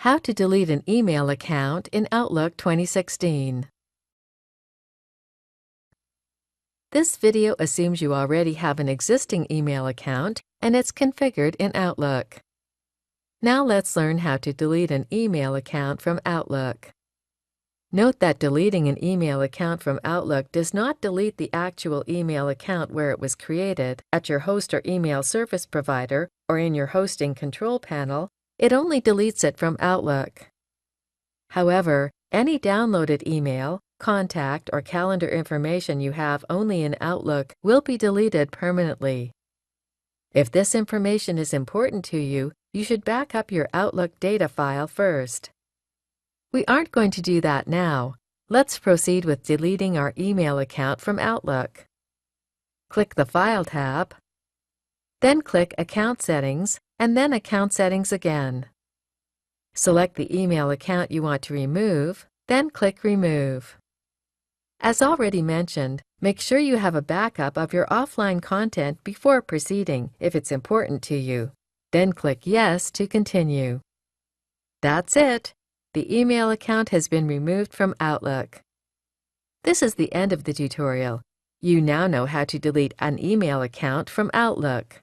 How to delete an email account in Outlook 2016. This video assumes you already have an existing email account and it's configured in Outlook. Now let's learn how to delete an email account from Outlook. Note that deleting an email account from Outlook does not delete the actual email account where it was created, at your host or email service provider, or in your hosting control panel. It only deletes it from Outlook. However, any downloaded email, contact, or calendar information you have only in Outlook will be deleted permanently. If this information is important to you, you should back up your Outlook data file first. We aren't going to do that now. Let's proceed with deleting our email account from Outlook. Click the File tab, then click Account Settings, and then Account Settings again. Select the email account you want to remove, then click Remove. As already mentioned, make sure you have a backup of your offline content before proceeding if it's important to you. Then click Yes to continue. That's it! The email account has been removed from Outlook. This is the end of the tutorial. You now know how to delete an email account from Outlook.